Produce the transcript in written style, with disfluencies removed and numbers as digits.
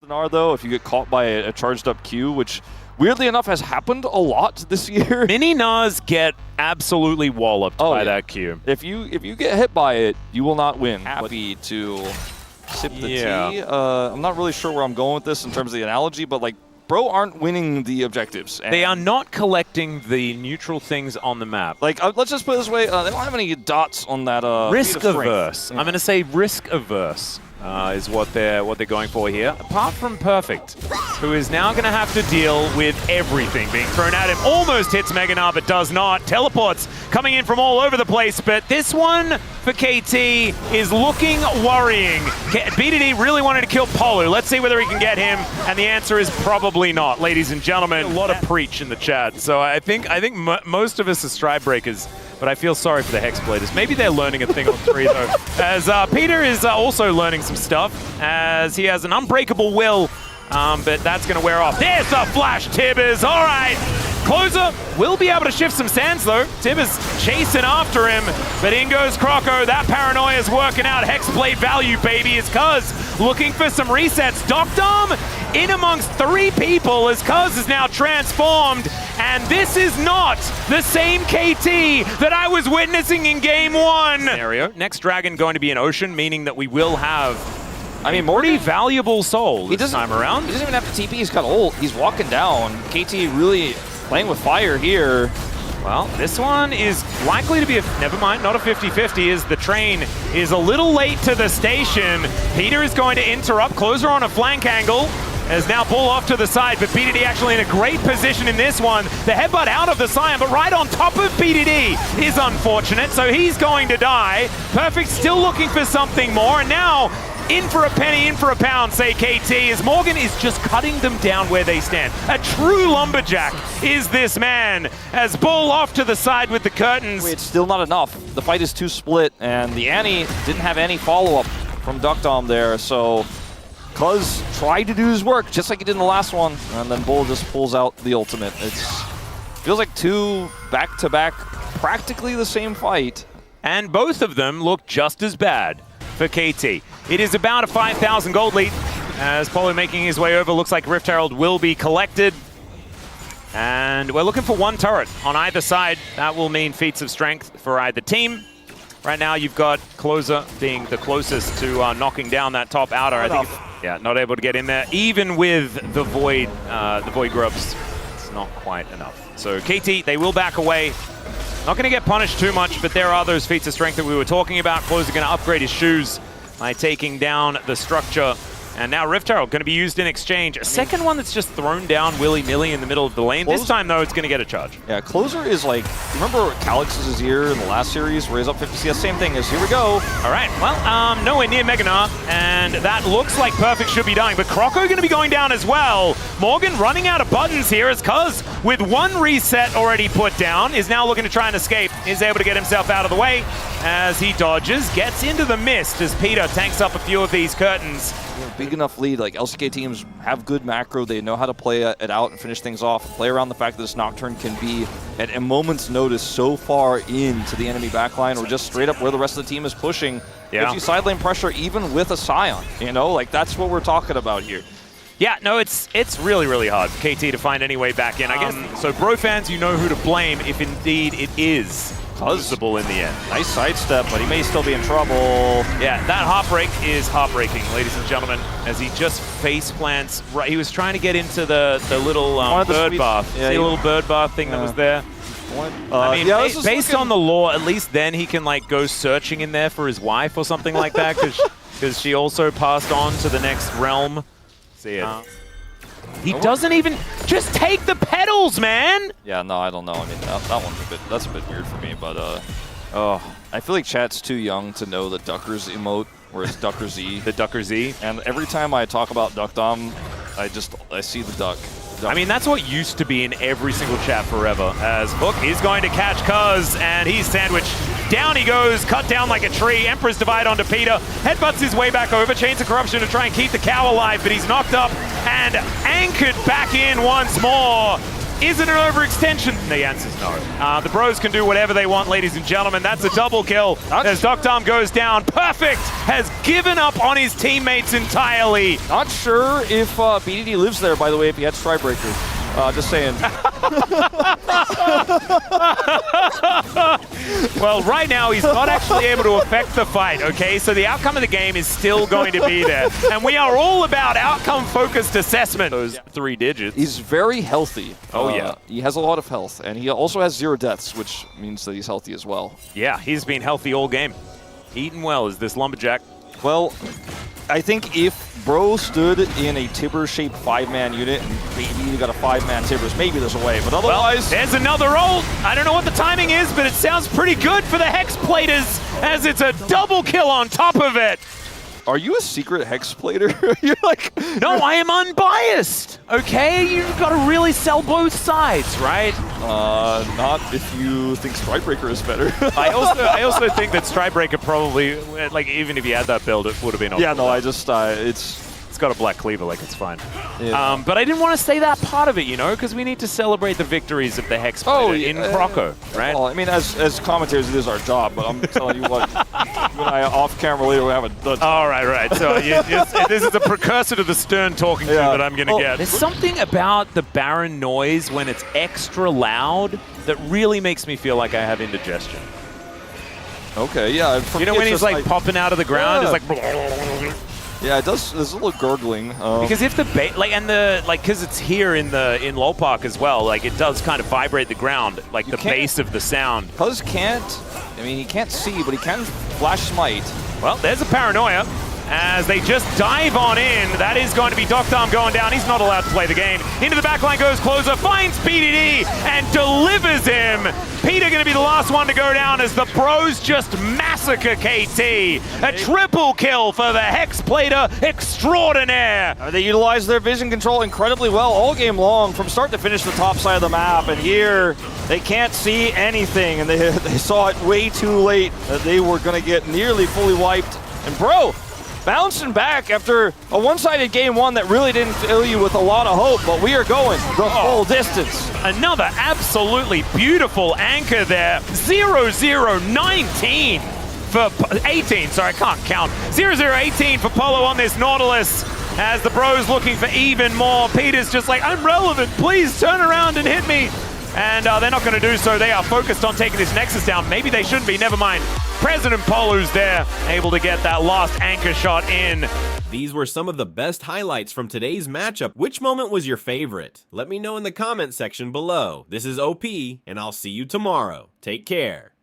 though, if you get caught by a charged up Q, which weirdly enough has happened a lot this year. Mini Nas get absolutely walloped by that Q. If you get hit by it, you will not win. Happy to sip the tea. I'm not really sure where I'm going with this in terms of the analogy, but like Bro aren't winning the objectives. They are not collecting the neutral things on the map. Like, let's just put it this way, they don't have any dots on that risk averse. I'm going to say risk averse is what they're going for here. Apart from Perfect, who is now going to have to deal with everything being thrown at him. Almost hits Meganar, but does not. Teleports coming in from all over the place, but this one for KT is looking worrying. BDD really wanted to kill Polu. Let's see whether he can get him, and the answer is probably not, ladies and gentlemen. A lot of preach in the chat, so I think most of us are stride breakers, but I feel sorry for the Hexbladers. Maybe they're learning a thing or three, though. As Peter is also learning some stuff, as he has an unbreakable will, but that's going to wear off. There's the flash, Tibbers. All right. Closer will be able to shift some sands, though. Tibbers chasing after him, but in goes Croco. That paranoia is working out. Hexblade value, baby, is Cuz looking for some resets. Docdom in amongst three people as Cuz is now transformed, and this is not the same KT that I was witnessing in game one. Scenario. Next Dragon going to be an Ocean, meaning that we will have pretty valuable soul this time around. He doesn't even have to TP, he's got ult. He's walking down. KT really playing with fire here. Well, this one is likely to be never mind, not a 50-50, as the train is a little late to the station. Peter is going to interrupt. Closer on a flank angle. As now Bull off to the side, but BDD actually in a great position in this one. The headbutt out of the Scion, but right on top of BDD is unfortunate, so he's going to die. Perfect still looking for something more, and now in for a penny, in for a pound, say KT, as Morgan is just cutting them down where they stand. A true lumberjack is this man, as Bull off to the side with the curtains. It's still not enough. The fight is too split, and the Annie didn't have any follow-up from Duckdom there, so Cuz tried to do his work, just like he did in the last one, and then Bull just pulls out the ultimate. It feels like two back-to-back, practically the same fight. And both of them look just as bad for KT. It is about a 5,000 gold lead, as Polo making his way over. Looks like Rift Herald will be collected. And we're looking for one turret on either side. That will mean feats of strength for either team. Right now, you've got Closer being the closest to knocking down that top outer. I think, yeah, not able to get in there. Even with the Void Grubs, it's not quite enough. So KT, they will back away. Not going to get punished too much, but there are those feats of strength that we were talking about. Closer going to upgrade his shoes by taking down the structure. And now Rift Herald going to be used in exchange. A second one that's just thrown down willy-nilly in the middle of the lane. This time, though, it's going to get a charge. Yeah, Closer is like, remember Calix's year in the last series where he's up 50 CS? Same thing as, here we go. All right, well, nowhere near Meganar, and that looks like Perfect should be dying, but Croco going to be going down as well. Morgan running out of buttons here as Cuz, with one reset already put down, is now looking to try and escape. Is able to get himself out of the way as he dodges, gets into the mist as Peter tanks up a few of these curtains. Big enough lead, like LCK teams have good macro, they know how to play it out and finish things off, play around the fact that this Nocturne can be at a moment's notice so far into the enemy backline or just straight up where the rest of the team is pushing. Gives you side lane pressure even with a Scion, you know, like that's what we're talking about here. Yeah, no, it's really, really hard for KT to find any way back in, I guess. So Bro fans, you know who to blame if indeed it is possible in the end. Nice sidestep, but he may still be in trouble. Yeah, that heartbreak is heartbreaking, ladies and gentlemen, as he just face plants. Right, he was trying to get into the little bird bath. Yeah, see a little bird bath thing that was there? I mean, based on the lore, at least then he can like go searching in there for his wife or something like that, because she also passed on to the next realm. See it. He doesn't even just take the pedals, man. Yeah, no, I don't know. I mean, that one's that's a bit weird for me, but I feel like chat's too young to know the Duckers emote, where it's Ducker Z. The Ducker Z. And every time I talk about Duckdom, I see the duck. I mean, that's what used to be in every single chat forever, as Hook is going to catch Cuz, and he's sandwiched. Down he goes, cut down like a tree. Emperor's Divide onto Peter. Headbutts his way back over. Chains of Corruption to try and keep the cow alive, but he's knocked up and anchored back in once more. Is it an overextension? The answer's no. The bros can do whatever they want, ladies and gentlemen. That's a double kill as Dr. goes down. Perfect has given up on his teammates entirely. Not sure if BDD lives there, by the way, if he had Strikebreaker. Just saying. Well, right now, he's not actually able to affect the fight, okay? So the outcome of the game is still going to be there. And we are all about outcome-focused assessment. Those 3 digits. He's very healthy. Oh, yeah. He has a lot of health, and he also has 0 deaths, which means that he's healthy as well. Yeah, he's been healthy all game. Eating well is this Lumberjack. Well, I think if Bro stood in a Tibber-shaped 5-man unit and maybe you got a 5-man Tibbers, maybe there's a way, but otherwise... Well, there's another ult. I don't know what the timing is, but it sounds pretty good for the Hex Platers as it's a double kill on top of it. Are you a secret Hex Plater? You're like... No, I am unbiased, okay? You've got to really sell both sides, right? Not if you think Strikebreaker is better. I also think that Strikebreaker probably, like, even if you had that build, it would have been... Yeah, no, I just, it's got a black cleaver, like, it's fine. Yeah. But I didn't want to say that part of it, you know, because we need to celebrate the victories of the Hex Plater in Croco, right? Well, I mean, as commentators, it is our job, but I'm telling you what, you and I off camera later, we have a... All right. So this is a precursor to the stern talking to that I'm going to get. There's something about the Baron noise when it's extra loud that really makes me feel like I have indigestion. Okay, yeah. You know when he's like popping out of the ground? Yeah. It's like... Yeah, it does. There's a little gurgling. Because if the because it's here in LoL Park as well, like it does kind of vibrate the ground, like the base of the sound. Cuz can't. I mean, he can't see, but he can flash smite. Well, there's a paranoia as they just dive on in. That is going to be Dr. going down. He's not allowed to play the game. Into the backline goes Closer, finds PDD and delivers him. Peter going to be the last one to go down as the pros just massacre KT. A triple kill for the Hex Plater extraordinaire. They utilize their vision control incredibly well all game long, from start to finish the top side of the map. And here, they can't see anything, and they saw it way too late that they were going to get nearly fully wiped. And Bro, bouncing back after a one-sided game 1 that really didn't fill you with a lot of hope, but we are going the full distance. Another absolutely beautiful anchor there. 0-0-19 for 18. Sorry, I can't count. 0-0-18 for Polo on this Nautilus as the bros looking for even more. Peter's just like, I'm relevant. Please turn around and hit me. And they're not going to do so. They are focused on taking this Nexus down. Maybe they shouldn't be. Never mind. President Polu's there, able to get that last anchor shot in. These were some of the best highlights from today's matchup. Which moment was your favorite? Let me know in the comment section below. This is OP, and I'll see you tomorrow. Take care.